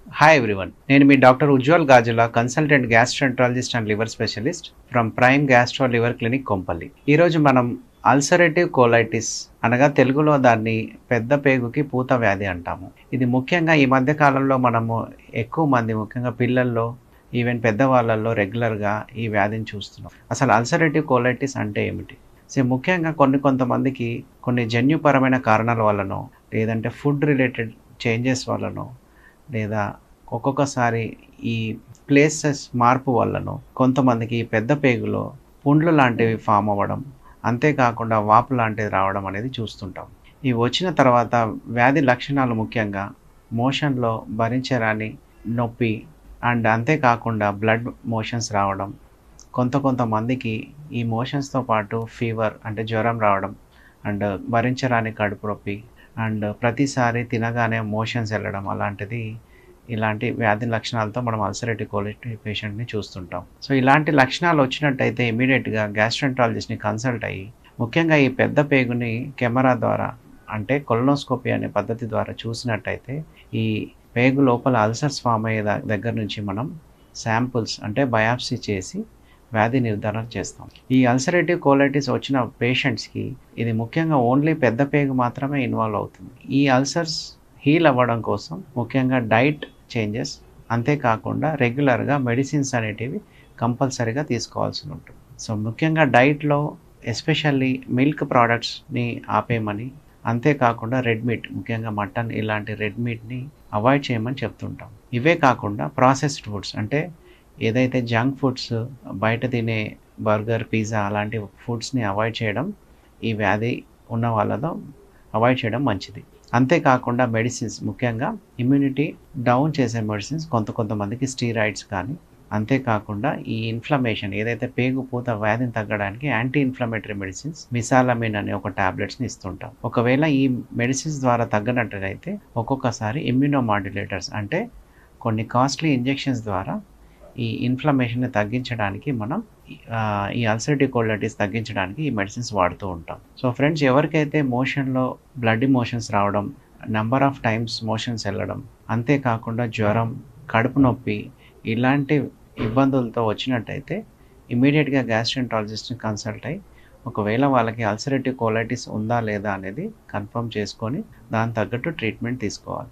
Hi everyone, నేను మీ doctor Ujwal Gajula, consultant gastroenterologist and liver specialist from Prime gastro liver clinic Kompally. ఈరోజు మనం ulcerative colitis అనగా తెలుగులో దాన్ని పెద్ద పేగుకి పూత వ్యాధి అంటాము. ఇది ముఖ్యంగా ఈ మధ్య కాలంలో మనము ఎక్కువ మంది, ముఖ్యంగా పిల్లల్లో, ఈవెన్ పెద్దవాళ్ళల్లో రెగ్యులర్గా ఈ వ్యాధిని చూస్తున్నాం. అసలు అల్సరేటివ్ కోలైటిస్ అంటే ఏమిటి? సో ముఖ్యంగా కొంతమందికి కొన్ని జన్యుపరమైన కారణాల వల్లనో, లేదంటే ఫుడ్ రిలేటెడ్ చేంజెస్ వల్లనో, లేదా ఒక్కొక్కసారి ఈ ప్లేసెస్ మార్పు వల్లనో కొంతమందికి పెద్ద పేగులో పుండ్లు లాంటివి ఫామ్ అవ్వడం, అంతేకాకుండా వాపు లాంటిది రావడం అనేది చూస్తుంటాం. ఇవి వచ్చిన తర్వాత వ్యాధి లక్షణాలు ముఖ్యంగా మోషన్లో భరించరాని నొప్పి అండ్ అంతేకాకుండా బ్లడ్ మోషన్స్ రావడం, కొంతమందికి ఈ మోషన్స్తో పాటు ఫీవర్ అంటే జ్వరం రావడం అండ్ భరించరాని కడుపు నొప్పి అండ్ ప్రతిసారి తినగానే మోషన్స్ వెళ్ళడం అలాంటిది, ఇలాంటి వ్యాధి లక్షణాలతో మనం అల్సరేటివ్ కోలైటిస్ పేషెంట్ని చూస్తుంటాం. సో ఇలాంటి లక్షణాలు వచ్చినట్టయితే ఇమీడియట్గా గ్యాస్ట్రెంట్రాలజిస్ట్ని కన్సల్ట్ అయ్యి, ముఖ్యంగా ఈ పెద్ద పేగుని కెమెరా ద్వారా అంటే కొలనోస్కోపీ అనే పద్ధతి ద్వారా చూసినట్టయితే ఈ పేగు లోపల అల్సర్స్ ఫామ్ అయ్యే దగ్గర నుంచి మనం శాంపుల్స్ అంటే బయాప్సీ చేసి వ్యాధి నిర్ధారణ చేస్తాం. ఈ అల్సరేటివ్ కోలైటిస్ వచ్చిన పేషెంట్స్కి ఇది ముఖ్యంగా ఓన్లీ పెద్ద పేగు మాత్రమే ఇన్వాల్వ్ అవుతుంది. ఈ అల్సర్స్ హీల్ అవ్వడం కోసం ముఖ్యంగా డైట్ చేంజెస్, అంతేకాకుండా రెగ్యులర్గా మెడిసిన్స్ అనేటివి కంపల్సరీగా తీసుకోవాల్సి ఉంటుంది. సో ముఖ్యంగా డైట్లో ఎస్పెషల్లీ మిల్క్ ప్రోడక్ట్స్ని ఆపేయమని, అంతేకాకుండా రెడ్ మీట్, ముఖ్యంగా మటన్ ఇలాంటి రెడ్ మీట్ని అవాయిడ్ చేయమని చెప్తుంటాం. ఇవే కాకుండా ప్రాసెస్డ్ ఫుడ్స్ అంటే ఏదైతే జంక్ ఫుడ్స్, బయట తినే బర్గర్, పిజ్జా అలాంటి ఫుడ్స్ని అవాయిడ్ చేయడం ఈ వ్యాధి ఉన్న వాళ్ళతో అవాయిడ్ చేయడం మంచిది. అంతేకాకుండా మెడిసిన్స్, ముఖ్యంగా ఇమ్యూనిటీ డౌన్ చేసే మెడిసిన్స్ కొంతమందికి స్టీరాయిడ్స్ కానీ, అంతేకాకుండా ఈ ఇన్ఫ్లమేషన్ ఏదైతే పేగు పూత వ్యాధిని తగ్గడానికి యాంటీ ఇన్ఫ్లమేటరీ మెడిసిన్స్ మిసాలమిన్ అనే ఒక టాబ్లెట్స్ని ఇస్తుంటాం. ఒకవేళ ఈ మెడిసిన్స్ ద్వారా తగ్గనట్టయితే ఒక్కొక్కసారి ఇమ్యూనోమాడ్యులేటర్స్ అంటే కొన్ని కాస్ట్లీ ఇంజెక్షన్స్ ద్వారా ఈ ఇన్ఫ్లమేషన్ని తగ్గించడానికి మనం ఈ అల్సరేటివ్ కోలైటిస్ తగ్గించడానికి ఈ మెడిసిన్స్ వాడుతూ ఉంటాం. సో ఫ్రెండ్స్, ఎవరికైతే మోషన్లో బ్లడ్ మోషన్స్ రావడం, నెంబర్ ఆఫ్ టైమ్స్ మోషన్స్ వెళ్ళడం, అంతేకాకుండా జ్వరం, కడుపు నొప్పి ఇలాంటి ఇబ్బందులతో వచ్చినట్టయితే ఇమీడియట్గా గ్యాస్ట్రెంట్రాలజిస్ట్ని కన్సల్ట్ అయ్యి, ఒకవేళ వాళ్ళకి అల్సరేటివ్ కోలైటిస్ ఉందా లేదా అనేది కన్ఫర్మ్ చేసుకొని దాని తగ్గట్టు ట్రీట్మెంట్ తీసుకోవాలి.